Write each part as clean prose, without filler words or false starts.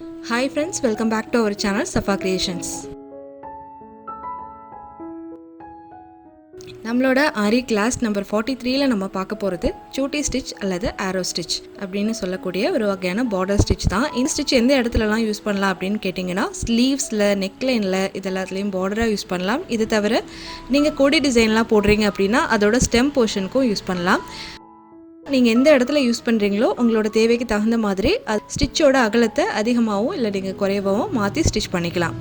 Hi friends, welcome back to our channel Shafa Creations. நம்மளோட ஆரி class number 43ல நம்ம பார்க்க போகிறது சோட்டி ஸ்டிச் அல்லது ஆரோ ஸ்டிச் அப்படின்னு சொல்லக்கூடிய ஒரு வகையான பார்டர் ஸ்டிச் தான். இந்த ஸ்டிச் எந்த இடத்துலலாம் யூஸ் பண்ணலாம் அப்படின்னு கேட்டிங்கன்னா ஸ்லீவ்ஸில், நெக்லைனில் இது எல்லாத்துலேயும் பார்டராக யூஸ் பண்ணலாம். இது தவிர நீங்கள் கொடி டிசைன்லாம் போடுறீங்க அப்படின்னா அதோட ஸ்டெம் போர்ஷனுக்கும் யூஸ் பண்ணலாம். நீங்கள் எந்த இடத்துல யூஸ் பண்ணுறீங்களோ உங்களோட தேவைக்கு தகுந்த மாதிரி ஸ்டிச்சோட அகலத்தை அதிகமாகவும் இல்லை நீங்கள் குறைவாகவும் மாற்றி ஸ்டிச் பண்ணிக்கலாம்.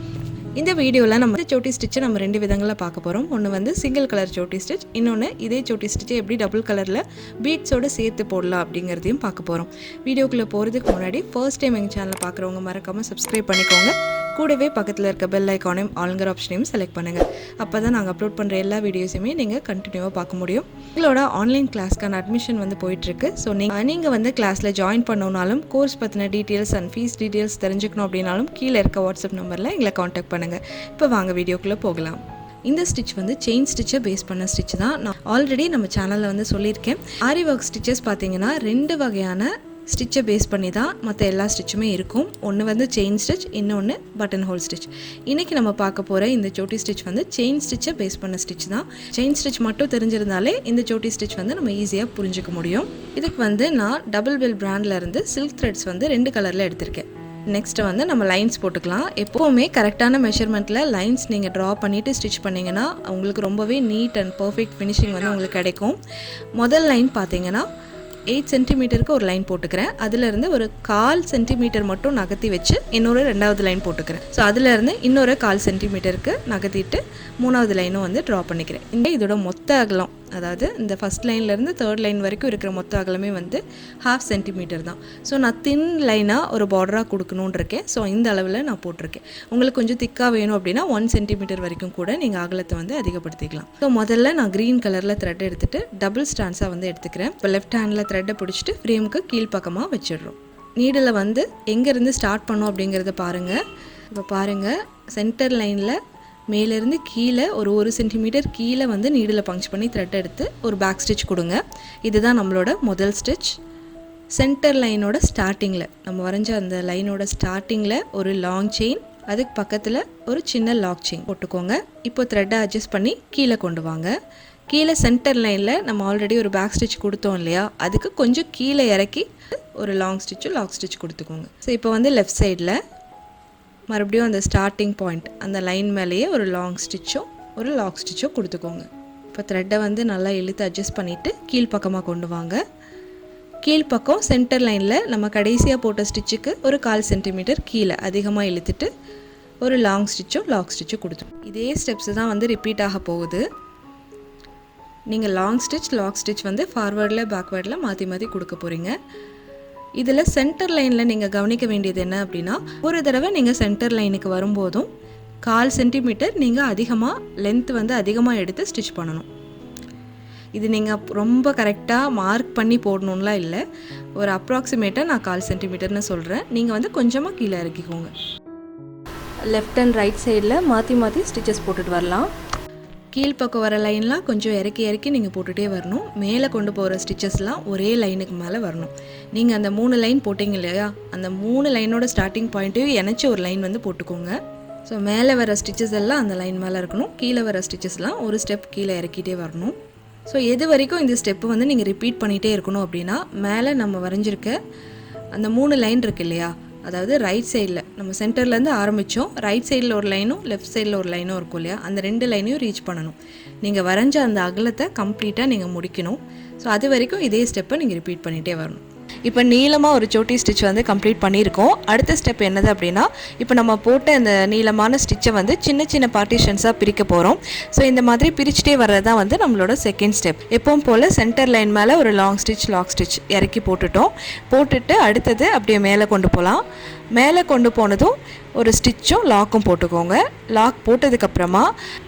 இந்த வீடியோவில் நம்ம சோட்டி ஸ்டிச்சை நம்ம ரெண்டு விதங்களில் பார்க்க போகிறோம். ஒன்று வந்து சிங்கிள் கலர் சோட்டி ஸ்டிச், இன்னொன்று இதே சோட்டி ஸ்டிச்சை எப்படி டபுள் கலரில் பீட்ஸோடு சேர்த்து போடலாம் அப்படிங்கிறதையும் பார்க்க போகிறோம். வீடியோக்குள்ளே போகிறதுக்கு முன்னாடி ஃபர்ஸ்ட் டைம் எங்கள் சேனலை பார்க்குறவங்க மறக்காமல் சப்ஸ்கிரைப் பண்ணிக்கோங்க. கூடவே பக்கத்தில் இருக்க பெல் ஐக்கானையும் ஆளுங்கிற ஆப்ஷனையும் செலக்ட் பண்ணுங்கள். அப்போ தான் நாங்கள் அப்லோட் பண்ணுற எல்லா வீடியோஸுமே நீங்கள் கண்டினியூவாக பார்க்க முடியும். எங்களோட ஆன்லைன் கிளாஸ்க்கான அட்மிஷன் வந்து போயிட்டுருக்கு. ஸோ நீங்கள் வந்து கிளாஸில் ஜாயின் பண்ணணுனாலும் கோர்ஸ் பற்றின டீட்டெயில்ஸ் அண்ட் ஃபீஸ் டீட்டெயில்ஸ் தெரிஞ்சுக்கணும் அப்படின்னாலும் கீழே இருக்க வாட்ஸ்அப் நம்பரில் எங்களை காண்டாக்ட் பண்ணுங்கள். இப்போ வாங்க வீடியோக்குள்ளே போகலாம். இந்த ஸ்டிச் வந்து செயின் ஸ்டிச்சை பேஸ் பண்ண ஸ்டிச் தான். நான் ஆல்ரெடி நம்ம சேனலில் வந்து சொல்லியிருக்கேன். ஆரி ஒர்க் ஸ்டிச்சஸ் பார்த்தீங்கன்னா ரெண்டு வகையான ஸ்டிச்சை பேஸ் பண்ணி தான் மற்ற எல்லா ஸ்டிச்சுமே இருக்கும். ஒன்று வந்து செயின் ஸ்டிச், இன்னொன்று பட்டன் ஹோல் ஸ்டிச். இன்றைக்கி நம்ம பார்க்க போகிற இந்த சோட்டி ஸ்டிச் வந்து செயின் ஸ்டிச்சை பேஸ் பண்ண ஸ்டிச் தான். செயின் ஸ்டிச் மட்டும் தெரிஞ்சிருந்தாலே இந்த சோட்டி ஸ்டிச் வந்து நம்ம ஈஸியாக புரிஞ்சிக்க முடியும். இதுக்கு வந்து நான் டபுள் பெல் பிராண்ட்லேருந்து சில்க் த்ரெட்ஸ் வந்து 2 கலரில் எடுத்திருக்கேன். நெக்ஸ்ட்டு வந்து நம்ம லைன்ஸ் போட்டுக்கலாம். எப்போவுமே கரெக்டான மெஷர்மெண்ட்டில் லைன்ஸ் நீங்கள் ட்ரா பண்ணிவிட்டு ஸ்டிச் பண்ணிங்கன்னா உங்களுக்கு ரொம்பவே நீட் அண்ட் பர்ஃபெக்ட் ஃபினிஷிங் வந்து உங்களுக்கு கிடைக்கும். முதல் லைன் பார்த்தீங்கன்னா 8 சென்டிமீட்டருக்கு ஒரு லைன் போட்டுக்கிறேன். அதிலிருந்து ஒரு 1/4 சென்டிமீட்டர் மட்டும் நகர்த்தி வச்சு இன்னொரு 2வது லைன் போட்டுக்கிறேன். ஸோ அதிலேருந்து இன்னொரு 1/4 சென்டிமீட்டருக்கு நகர்த்திட்டு 3வது லைனும் வந்து ட்ரா பண்ணிக்கிறேன். இதோட மொத்த அகலம், அதாவது இந்த ஃபஸ்ட் லைன்லேருந்து 3rd லைன் வரைக்கும் இருக்கிற மொத்த அகலமே வந்து 1/2 சென்டிமீட்டர் தான். ஸோ நான் தின் லைனாக ஒரு பார்டராக கொடுக்கணுன்னு இருக்கேன். ஸோ இந்த அளவில் நான் போட்டிருக்கேன். உங்களுக்கு கொஞ்சம் திக்காக வேணும் அப்படின்னா 1 சென்டிமீட்டர் வரைக்கும் கூட நீங்கள் அகலத்தை வந்து அதிகப்படுத்திக்கலாம். ஸோ முதல்ல நான் க்ரீன் கலரில் த்ரெட் எடுத்துகிட்டு டபுள் ஸ்டான்ஸாக வந்து எடுத்துக்கிறேன். இப்போ லெஃப்ட் ஹேண்டில் த்ரெட்டை பிடிச்சிட்டு ஃப்ரேமுக்கு கீழ்ப்பக்கமாக வச்சிடுறோம். நீடில் வந்து எங்கேருந்து ஸ்டார்ட் பண்ணோம் அப்படிங்கிறத பாருங்கள். இப்போ பாருங்கள், சென்டர் லைனில் மேலேருந்து கீழே ஒரு 1 சென்டிமீட்டர் கீழே வந்து நீடில் பங்ச் பண்ணி த்ரெட் எடுத்து ஒரு பேக் ஸ்டிச் கொடுங்க. இதுதான் நம்மளோட முதல் ஸ்டிச். சென்டர் லைனோட ஸ்டார்டிங்கில், நம்ம வரைஞ்ச அந்த லைனோட ஸ்டார்டிங்கில் ஒரு லாங் செயின், அதுக்கு பக்கத்தில் ஒரு சின்ன லாக் செயின் போட்டுக்கோங்க. இப்போ த்ரெட்டை அட்ஜஸ்ட் பண்ணி கீழே கொண்டு வாங்க. கீழே சென்டர் லைனில் நம்ம ஆல்ரெடி ஒரு பேக் ஸ்டிச் கொடுத்தோம் இல்லையா, அதுக்கு கொஞ்சம் கீழே இறக்கி ஒரு லாங் ஸ்டிச்சும் லாக் ஸ்டிச் கொடுத்துக்கோங்க. ஸோ இப்போ வந்து லெஃப்ட் சைடில் மறுபடியும் அந்த ஸ்டார்டிங் பாயிண்ட் அந்த லைன் மேலேயே ஒரு லாங் ஸ்டிச்சோ ஒரு லாக் ஸ்டிச்சோ கொடுத்துக்கோங்க. இப்போ த்ரெட்டை வந்து நல்லா இழுத்து அட்ஜஸ்ட் பண்ணிவிட்டு கீழ்ப்பக்கமாக கொண்டு வாங்க. கீழ்ப்பக்கம் சென்டர் லைனில் நம்ம கடைசியாக போட்ட ஸ்டிச்சுக்கு ஒரு 1/4 சென்டிமீட்டர் கீழே அதிகமாக இழுத்துட்டு ஒரு லாங் ஸ்டிச்சோ லாக் ஸ்டிச்சோ கொடுத்துரும். இதே ஸ்டெப்ஸ் தான் வந்து ரிப்பீட் ஆக போகுது. நீங்கள் லாங் ஸ்டிச் லாக் ஸ்டிச் வந்து ஃபார்வேர்டில் பேக்வேர்டில் மாற்றி மாற்றி கொடுக்க போகிறீங்க. இதில் சென்டர் லைனில் நீங்கள் கவனிக்க வேண்டியது என்ன அப்படின்னா, ஒரு தடவை நீங்கள் சென்டர் லைனுக்கு வரும்போதும் 1/4 சென்டிமீட்டர் நீங்கள் அதிகமாக லென்த் வந்து அதிகமாக எடுத்து ஸ்டிச் பண்ணணும். இது நீங்கள் ரொம்ப கரெக்டாக மார்க் பண்ணி போடணும்லாம் இல்லை. ஒரு அப்ராக்சிமேட்டாக நான் 1/4 சென்டிமீட்டர்னு சொல்கிறேன். நீங்கள் வந்து கொஞ்சமாக கீழே இறக்கிக்கோங்க. லெஃப்ட் அண்ட் ரைட் சைடில் மாற்றி மாற்றி ஸ்டிச்சஸ் போட்டுட்டு வரலாம். கீழ்ப்பக்கம் வர லைன்லாம் கொஞ்சம் இறக்கி இறக்கி நீங்கள் போட்டுகிட்டே வரணும். மேலே கொண்டு போகிற ஸ்டிச்சஸ்லாம் ஒரே லைனுக்கு மேலே வரணும். நீங்கள் அந்த 3 லைன் போட்டிங்க இல்லையா, அந்த 3 லைனோட ஸ்டார்டிங் பாயிண்ட்டையும் இணைச்சி ஒரு லைன் வந்து போட்டுக்கோங்க. ஸோ மேலே வர ஸ்டிச்சஸ் எல்லாம் அந்த லைன் மேலே இருக்கணும். கீழே வர ஸ்டிச்சஸ்லாம் ஒரு ஸ்டெப் கீழே இறக்கிட்டே வரணும். ஸோ எது வரைக்கும் இந்த ஸ்டெப்பு வந்து நீங்கள் ரிப்பீட் பண்ணிகிட்டே இருக்கணும் அப்படின்னா, மேலே நம்ம வரைஞ்சிருக்க அந்த 3 லைன் இருக்கு இல்லையா, அதாவது ரைட் சைடில் நம்ம சென்டர்லேருந்து ஆரம்பித்தோம், ரைட் சைடில் ஒரு லைனும் லெஃப்ட் சைடில் ஒரு லைனும் இருக்கும் இல்லையா, அந்த 2 லைனையும் ரீச் பண்ணணும். நீங்கள் வரைஞ்ச அந்த அகலத்தை கம்ப்ளீட்டாக நீங்கள் முடிக்கணும். ஸோ அது வரைக்கும் இதே ஸ்டெப்பை நீங்கள் ரிப்பீட் பண்ணிகிட்டே வரணும். இப்போ நீளமாக ஒரு சோட்டி ஸ்டிச் வந்து கம்ப்ளீட் பண்ணியிருக்கோம். அடுத்த ஸ்டெப் என்னது அப்படின்னா, இப்போ நம்ம போட்ட இந்த நீளமான ஸ்டிச்சை வந்து சின்ன சின்ன பார்ட்டிஷன்ஸாக பிரிக்க போகிறோம். ஸோ இந்த மாதிரி பிரிச்சுட்டே வர்றது தான் வந்து நம்மளோட செகண்ட் ஸ்டெப். எப்பவும் போல் சென்டர் லைன் மேலே ஒரு லாங் ஸ்டிச் லாக் ஸ்டிச் இறக்கி போட்டுட்டு அடுத்தது அப்படியே மேலே கொண்டு போகலாம். மேலே கொண்டு போனதும் ஒரு ஸ்டிச்சும் லாக்கும் போட்டுக்கோங்க. லாக் போட்டதுக்கப்புறமா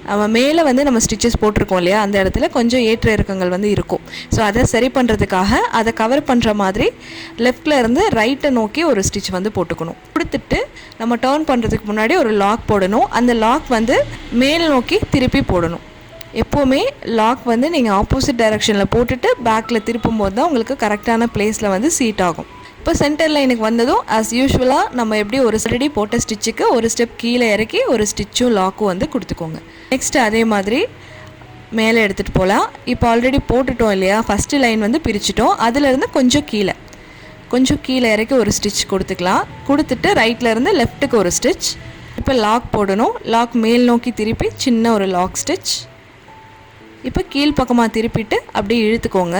நம்ம மேலே வந்து நம்ம ஸ்டிச்சஸ் போட்டிருக்கோம் இல்லையா, அந்த இடத்துல கொஞ்சம் ஏற்ற இறக்கங்கள் வந்து இருக்கும். ஸோ அதை சரி பண்ணுறதுக்காக அதை கவர் பண்ணுற மாதிரி லெஃப்டில் இருந்து ரைட்டை நோக்கி ஒரு ஸ்டிச் வந்து போட்டுக்கணும். கொடுத்துட்டு நம்ம டர்ன் பண்ணுறதுக்கு முன்னாடி ஒரு லாக் போடணும். அந்த லாக் வந்து மேல் நோக்கி திருப்பி போடணும். எப்போவுமே லாக் வந்து நீங்கள் ஆப்போசிட் டைரெக்ஷனில் போட்டுட்டு பேக்கில் திருப்பும் போது தான் உங்களுக்கு கரெக்டான பிளேஸில் வந்து சீட் ஆகும். இப்போ சென்டர் லைனுக்கு வந்ததும் ஆஸ் யூஷுவலாக நம்ம எப்படி ஒரு ஆல்ரெடி போட்ட ஸ்டிச்சுக்கு ஒரு ஸ்டெப் கீழே இறக்கி ஒரு ஸ்டிச்சும் லாக்கும் வந்து கொடுத்துக்கோங்க. நெக்ஸ்ட்டு அதே மாதிரி மேலே எடுத்துகிட்டு போகலாம். இப்போ ஆல்ரெடி போட்டுட்டோம் இல்லையா, ஃபஸ்ட்டு லைன் வந்து பிரிச்சுட்டோம். அதிலேருந்து கொஞ்சம் கீழே இறக்கி ஒரு ஸ்டிச் கொடுத்துக்கலாம். கொடுத்துட்டு ரைட்லேருந்து லெஃப்ட்டுக்கு ஒரு ஸ்டிச். இப்போ லாக் போடணும். லாக் மேல் நோக்கி திருப்பி சின்ன ஒரு லாக் ஸ்டிச். இப்போ கீழ்ப்பக்கமாக திருப்பிட்டு அப்படியே இழுத்துக்கோங்க.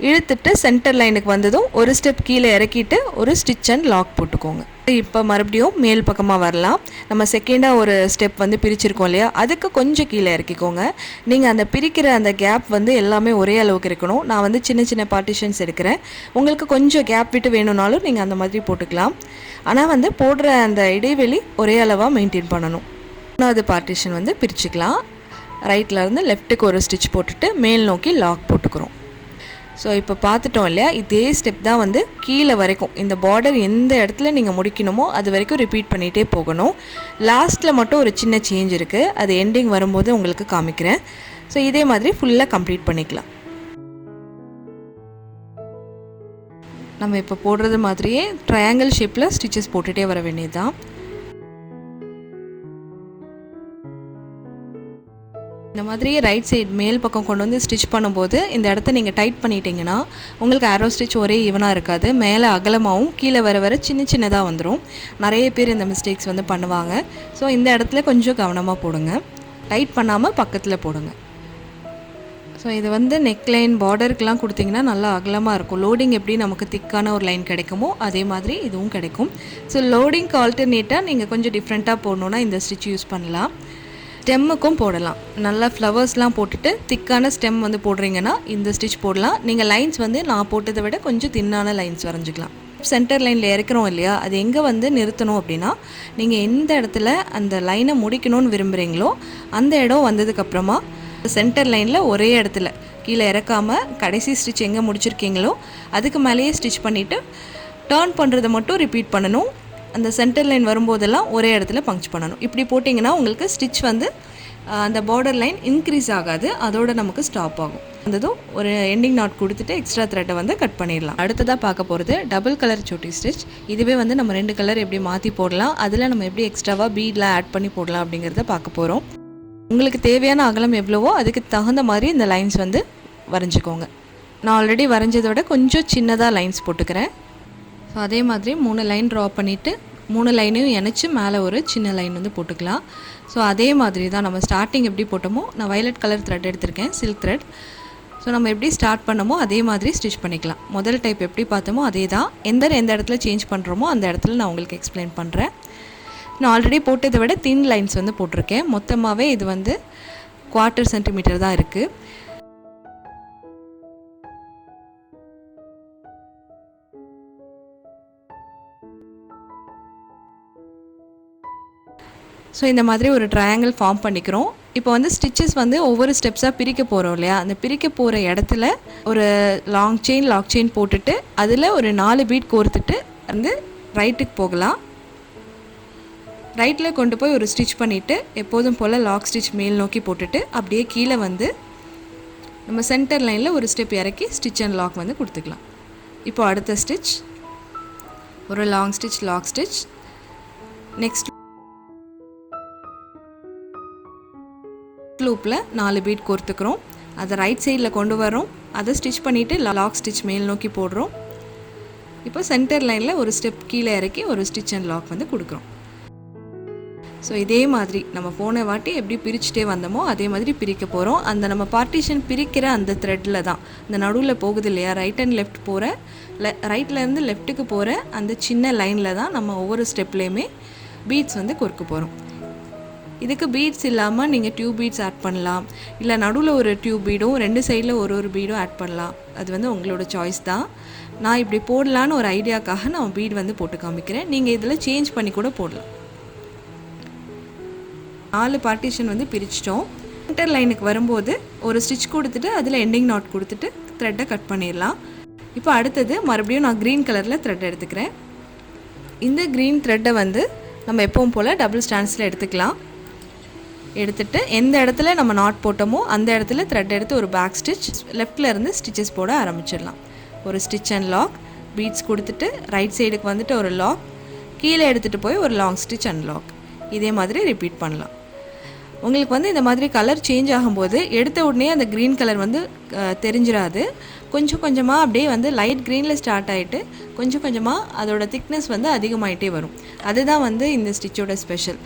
இழுத்துட்டு சென்டர் லைனுக்கு வந்ததும் ஒரு ஸ்டெப் கீழே இறக்கிட்டு ஒரு ஸ்டிச் அண்ட் லாக் போட்டுக்கோங்க. இப்போ மறுபடியும் மேல் பக்கமாக வரலாம். நம்ம செகண்டாக ஒரு ஸ்டெப் வந்து பிரிச்சிருக்கோம் இல்லையா, அதுக்கு கொஞ்சம் கீழே இறக்கிக்கோங்க. நீங்கள் அந்த பிரிக்கிற அந்த கேப் வந்து எல்லாமே ஒரே அளவுக்கு இருக்கணும். நான் வந்து சின்ன சின்ன பார்ட்டிஷன்ஸ் எடுக்கிறேன். உங்களுக்கு கொஞ்சம் கேப் விட்டு வேணும்னாலும் நீங்கள் அந்த மாதிரி போட்டுக்கலாம். ஆனால் வந்து போடுற அந்த இடைவெளி ஒரே அளவாக மெயின்டைன் பண்ணணும். 3வது பார்ட்டிஷன் வந்து பிரிச்சுக்கலாம். ரைட்லேருந்து லெஃப்ட்டுக்கு ஒரு ஸ்டிச் போட்டுட்டு மேல் நோக்கி லாக் போட்டுக்கிறோம். ஸோ இப்போ பார்த்துட்டோம் இல்லையா, இதே ஸ்டெப் தான் வந்து கீழே வரைக்கும் இந்த பார்டர் எந்த இடத்துல நீங்கள் முடிக்கணுமோ அது வரைக்கும் ரிப்பீட் பண்ணிகிட்டே போகணும். லாஸ்ட்டில் மட்டும் ஒரு சின்ன சேஞ்ச் இருக்குது, அது எண்டிங் வரும்போது உங்களுக்கு காமிக்கிறேன். ஸோ இதே மாதிரி ஃபுல்லாக கம்ப்ளீட் பண்ணிக்கலாம். நம்ம இப்போ போடுறது மாதிரியே ட்ரையாங்கிள் ஷேப்பில் ஸ்டிச்சஸ் போட்டுகிட்டே வர வேண்டியது தான். இந்த மாதிரி ரைட் சைடு மேல் பக்கம் கொண்டு வந்து ஸ்டிச் பண்ணும்போது இந்த இடத்த நீங்கள் டைட் பண்ணிட்டீங்கன்னா உங்களுக்கு ஆரோ ஸ்டிச் ஒரே ஈவனாக இருக்காது. மேலே அகலமாகவும் கீழே வர சின்ன சின்னதாக வந்துடும். நிறைய பேர் இந்த மிஸ்டேக்ஸ் வந்து பண்ணுவாங்க. ஸோ இந்த இடத்துல கொஞ்சம் கவனமாக போடுங்க, டைட் பண்ணாமல் பக்கத்தில் போடுங்க. ஸோ இது வந்து நெக் லைன் பார்டருக்கெலாம் கொடுத்திங்கன்னா நல்லா அகலமாக இருக்கும். லோடிங் எப்படி நமக்கு திக்கான ஒரு லைன் கிடைக்குமோ அதே மாதிரி இதுவும் கிடைக்கும். ஸோ லோடிங்க்கு ஆல்டர்னேட்டாக நீங்கள் கொஞ்சம் டிஃப்ரெண்ட்டாக போடணுன்னா இந்த ஸ்டிச் யூஸ் பண்ணலாம். ஸ்டெம்முக்கும் போடலாம். நல்லா ஃப்ளவர்ஸ்லாம் போட்டுட்டு திக்கான ஸ்டெம் வந்து போடுறீங்கன்னா இந்த ஸ்டிச் போடலாம். நீங்கள் லைன்ஸ் வந்து நான் போட்டதை விட கொஞ்சம் தின்னான லைன்ஸ் வரைஞ்சிக்கலாம். சென்டர் லைனில் இறக்குறோம் இல்லையா, அது எங்கே வந்து நிறுத்தணும் அப்படின்னா, நீங்கள் எந்த இடத்துல அந்த லைனை முடிக்கணும்னு விரும்புகிறீங்களோ அந்த இடம் வந்ததுக்கப்புறமா சென்டர் லைனில் ஒரே இடத்துல கீழே இறக்காமல் கடைசி ஸ்டிச் எங்கே முடிச்சிருக்கீங்களோ அதுக்கு மேலேயே ஸ்டிச் பண்ணிவிட்டு டர்ன் பண்ணுறதை மட்டும் ரிப்பீட் பண்ணணும். அந்த சென்டர் லைன் வரும்போதெல்லாம் ஒரே இடத்துல பங்க்ச் பண்ணணும். இப்படி போட்டிங்கன்னா உங்களுக்கு ஸ்டிச் வந்து அந்த பார்டர் லைன் இன்க்ரீஸ் ஆகாது, அதோடு நமக்கு ஸ்டாப் ஆகும். அந்ததும் ஒரு எண்டிங் நாட் கொடுத்துட்டு எக்ஸ்ட்ரா த்ரெட்டை வந்து கட் பண்ணிடலாம். அடுத்ததாக பார்க்க போகிறது டபுள் கலர் சோட்டி ஸ்டிச். இதுவே வந்து நம்ம 2 கலர் எப்படி மாற்றி போடலாம், அதில் நம்ம எப்படி எக்ஸ்ட்ராவாக பீட்லாம் ஆட் பண்ணி போடலாம் அப்படிங்கிறத பார்க்க போகிறோம். உங்களுக்கு தேவையான அகலம் எவ்வளவோ அதுக்கு தகுந்த மாதிரி இந்த லைன்ஸ் வந்து வரைஞ்சிக்கோங்க. நான் ஆல்ரெடி வரைஞ்சதை விட கொஞ்சம் சின்னதாக லைன்ஸ் போட்டுக்கிறேன். ஸோ அதே மாதிரி 3 லைன் ட்ரா பண்ணிவிட்டு 3 லைனையும் இணைச்சி மேலே ஒரு சின்ன லைன் வந்து போட்டுக்கலாம். ஸோ அதே மாதிரி தான் நம்ம ஸ்டார்டிங் எப்படி போட்டோமோ, நான் வயலட் கலர் த்ரெட் எடுத்திருக்கேன், சில்க் த்ரெட். ஸோ நம்ம எப்படி ஸ்டார்ட் பண்ணமோ அதே மாதிரி ஸ்டிச் பண்ணிக்கலாம். முதல் டைப் எப்படி பார்த்தோமோ அதே தான். எந்த இடத்துல சேஞ்ச் பண்ணுறோமோ அந்த இடத்துல நான் உங்களுக்கு எக்ஸ்பிளைன் பண்ணுறேன். நான் ஆல்ரெடி போட்டதை விட தின் லைன்ஸ் வந்து போட்டிருக்கேன். மொத்தமாகவே இது வந்து 1/4 சென்டிமீட்டர் தான் இருக்குது. ஸோ இந்த மாதிரி ஒரு ட்ரையாங்கிள் ஃபார்ம் பண்ணிக்கிறோம். இப்போ வந்து ஸ்டிச்சஸ் வந்து ஒவ்வொரு ஸ்டெப்ஸாக பிரிக்க போகிறோம் இல்லையா, அந்த பிரிக்க போகிற இடத்துல ஒரு லாக் செயின் போட்டுட்டு அதில் ஒரு 4 பீட் கோர்த்துட்டு வந்து ரைட்டுக்கு போகலாம். ரைட்டில் கொண்டு போய் ஒரு ஸ்டிச் பண்ணிவிட்டு எப்போதும் போல் லாக் ஸ்டிச் மேல் நோக்கி போட்டுட்டு அப்படியே கீழே வந்து நம்ம சென்டர் லைனில் ஒரு ஸ்டெப் இறக்கி ஸ்டிச் அண்ட் லாக் வந்து கொடுத்துக்கலாம். இப்போ அடுத்த ஸ்டிச் ஒரு லாக் ஸ்டிச். நெக்ஸ்ட் லூப்பில் 4 பீட் கோர்த்துக்கிறோம். அதை ரைட் சைடில் கொண்டு வரோம். அதை ஸ்டிச் பண்ணிவிட்டு லாக் ஸ்டிச் மேல் நோக்கி போடுறோம். இப்போ சென்டர் லைனில் ஒரு ஸ்டெப் கீழே இறக்கி ஒரு ஸ்டிச் அண்ட் லாக் வந்து கொடுக்குறோம். ஸோ இதே மாதிரி நம்ம போன வாட்டி எப்படி பிரிச்சுட்டே வந்தோமோ அதே மாதிரி பிரிக்க போகிறோம். அந்த நம்ம பார்ட்டிஷன் பிரிக்கிற அந்த த்ரெட்டில் தான் இந்த நடுவில் போகுது இல்லையா, ரைட் அண்ட் லெஃப்ட் போகிற ரைட்லேருந்து லெஃப்ட்டுக்கு போகிற அந்த சின்ன லைனில் தான் நம்ம ஒவ்வொரு ஸ்டெப்லேயுமே பீட்ஸ் வந்து கொறுக்க போகிறோம். இதுக்கு பீட்ஸ் இல்லாமல் நீங்கள் டியூப் பீட்ஸ் ஆட் பண்ணலாம், இல்லை நடுவில் ஒரு டியூப் பீடும் 2 சைடில் ஒரு பீடும் ஆட் பண்ணலாம். அது வந்து உங்களோட சாய்ஸ் தான். நான் இப்படி போடலான்னு ஒரு ஐடியாக்காக நான் பீட் வந்து போட்டு காமிக்கிறேன். நீங்கள் இதில் சேஞ்ச் பண்ணி கூட போடலாம். 4 பார்ட்டிஷன் வந்து பிரிச்சிட்டோம். சென்டர் லைனுக்கு வரும்போது ஒரு ஸ்டிச் கொடுத்துட்டு அதில் எண்டிங் நாட் கொடுத்துட்டு த்ரெட்டை கட் பண்ணிடலாம். இப்போ அடுத்தது மறுபடியும் நான் க்ரீன் கலரில் த்ரெட் எடுத்துக்கிறேன். இந்த க்ரீன் த்ரெட்டை வந்து நம்ம எப்பவும் போல் டபுள் ஸ்டாண்ட்ஸில் எடுத்துக்கலாம். எடுத்துகிட்டு எந்த இடத்துல நம்ம நாட் போட்டோமோ அந்த இடத்துல த்ரெட் எடுத்து ஒரு பேக் ஸ்டிச் லெஃப்டில் இருந்து ஸ்டிச்சஸ் போட ஆரம்பிச்சிடலாம். ஒரு ஸ்டிச் அண்ட் லாக், பீட்ஸ் கொடுத்துட்டு ரைட் சைடுக்கு வந்துட்டு ஒரு லாக், கீழே எடுத்துகிட்டு போய் ஒரு லாங் ஸ்டிச் அன்லாக். இதே மாதிரி ரிப்பீட் பண்ணலாம். உங்களுக்கு வந்து இந்த மாதிரி கலர் சேஞ்ச் ஆகும்போது எடுத்த உடனே அந்த க்ரீன் கலர் வந்து தெரிஞ்சிடாது. கொஞ்சம் கொஞ்சமாக அப்படியே வந்து லைட் க்ரீனில் ஸ்டார்ட் ஆகிட்டு கொஞ்சம் கொஞ்சமாக அதோட திக்னஸ் வந்து அதிகமாகிட்டே வரும். அதுதான் வந்து இந்த ஸ்டிச்சோட ஸ்பெஷல்.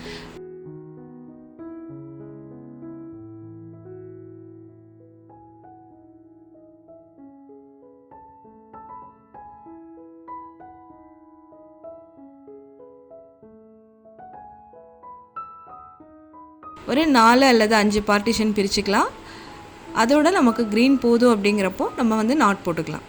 ஒரு 4 அல்லது 5 பார்ட்டிஷன் பிரிச்சுக்கலாம். அதோட நமக்கு க்ரீன் போதும் அப்படிங்கிறப்போ நம்ம வந்து நாட் போட்டுக்கலாம்.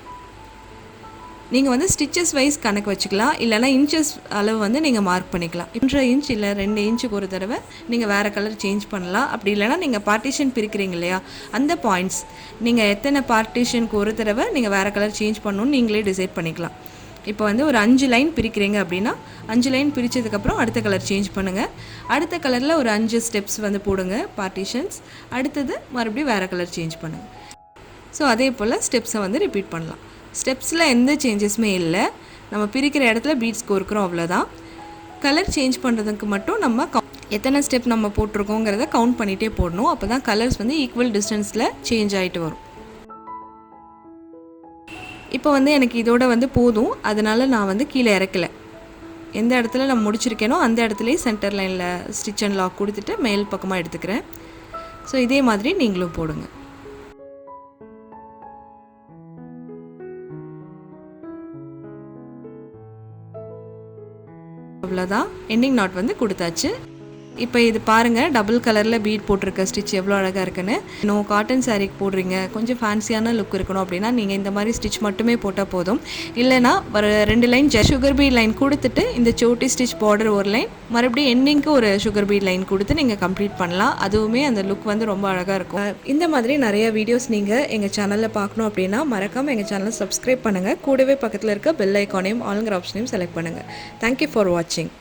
நீங்கள் வந்து ஸ்டிச்சஸ் வைஸ் கணக்கு வச்சுக்கலாம், இல்லைனா இன்ச்சஸ் அளவு வந்து நீங்கள் மார்க் பண்ணிக்கலாம். 1.5 இன்ச் இல்லை 2 இன்ச்சுக்கு ஒரு தடவை நீங்கள் வேறு கலர் சேஞ்ச் பண்ணலாம். அப்படி இல்லைனா நீங்கள் பார்ட்டிஷன் பிரிக்கிறீங்க இல்லையா, அந்த பாயிண்ட்ஸ் நீங்கள் எத்தனை பார்ட்டிஷனுக்கு ஒரு தடவை நீங்கள் வேறு கலர் சேஞ்ச் பண்ணணும்னு நீங்களே டிசைட் பண்ணிக்கலாம். இப்போ வந்து ஒரு 5 லைன் பிரிக்கிறீங்க அப்படின்னா 5 லைன் பிரித்ததுக்கப்புறம் அடுத்த கலர் சேஞ்ச் பண்ணுங்கள். அடுத்த கலரில் ஒரு 5 ஸ்டெப்ஸ் வந்து போடுங்க பார்ட்டிஷன்ஸ். அடுத்தது மறுபடியும் வேறு கலர் சேஞ்ச் பண்ணுங்கள். ஸோ அதே போல் ஸ்டெப்ஸை வந்து ரிப்பீட் பண்ணலாம். ஸ்டெப்ஸில் எந்த சேஞ்சஸுமே இல்லை, நம்ம பிரிக்கிற இடத்துல பீட்ஸ் கோர்க்குறோம், அவ்வளோதான். கலர் சேஞ்ச் பண்ணுறதுக்கு மட்டும் நம்ம எத்தனை ஸ்டெப் நம்ம போட்டிருக்கோங்கிறத கவுண்ட் பண்ணிகிட்டே போடணும். அப்போ தான் கலர்ஸ் வந்து ஈக்குவல் டிஸ்டன்ஸில் சேஞ்ச் ஆகிட்டு வரும். இப்போ வந்து எனக்கு இதோட வந்து போதும், அதனால் நான் வந்து கீழே இறக்கலை. எந்த இடத்துல நான் முடிச்சிருக்கேனோ அந்த இடத்துலையே சென்டர் லைனில் ஸ்டிச் அண்ட் லாக் கொடுத்துட்டு மேல் பக்கமாக எடுத்துக்கிறேன். ஸோ இதே மாதிரி நீங்களும் போடுங்க. அவ்வளோதான், எண்டிங் நாட் வந்து கொடுத்தாச்சு. இப்போ இது பாருங்கள், டபுள் கலரில் பீட் போட்டிருக்க ஸ்டிச் எவ்வளோ அழகாக இருக்குன்னு. இன்னும் காட்டன் சாரீக்கு போடுறீங்க, கொஞ்சம் ஃபேன்சியான லுக் இருக்கணும் அப்படின்னா நீங்கள் இந்த மாதிரி ஸ்டிச் மட்டுமே போட்டால் போதும். இல்லைனா ஒரு 2 லைன் சுகர் பீட் லைன் கொடுத்துட்டு இந்த சோட்டி ஸ்டிச் பார்டர் ஒரு லைன், மறுபடியும் எண்டிங்க்கு ஒரு சுகர் பீட் லைன் கொடுத்து நீங்கள் கம்ப்ளீட் பண்ணலாம். அதுவுமே அந்த லுக் வந்து ரொம்ப அழகாக இருக்கும். இந்த மாதிரி நிறைய வீடியோஸ் நீங்கள் எங்கள் சேனலில் பார்க்கணும் அப்படின்னா மறக்காமல் எங்கள் சேனலை சப்ஸ்கிரைப் பண்ணுங்கள். கூடவே பக்கத்தில் இருக்க பெல் ஐக்கானையும் ஆளுங்கிற ஆப்ஷனையும் செலக்ட் பண்ணுங்கள். தேங்க்யூ ஃபார் வாட்சிங்.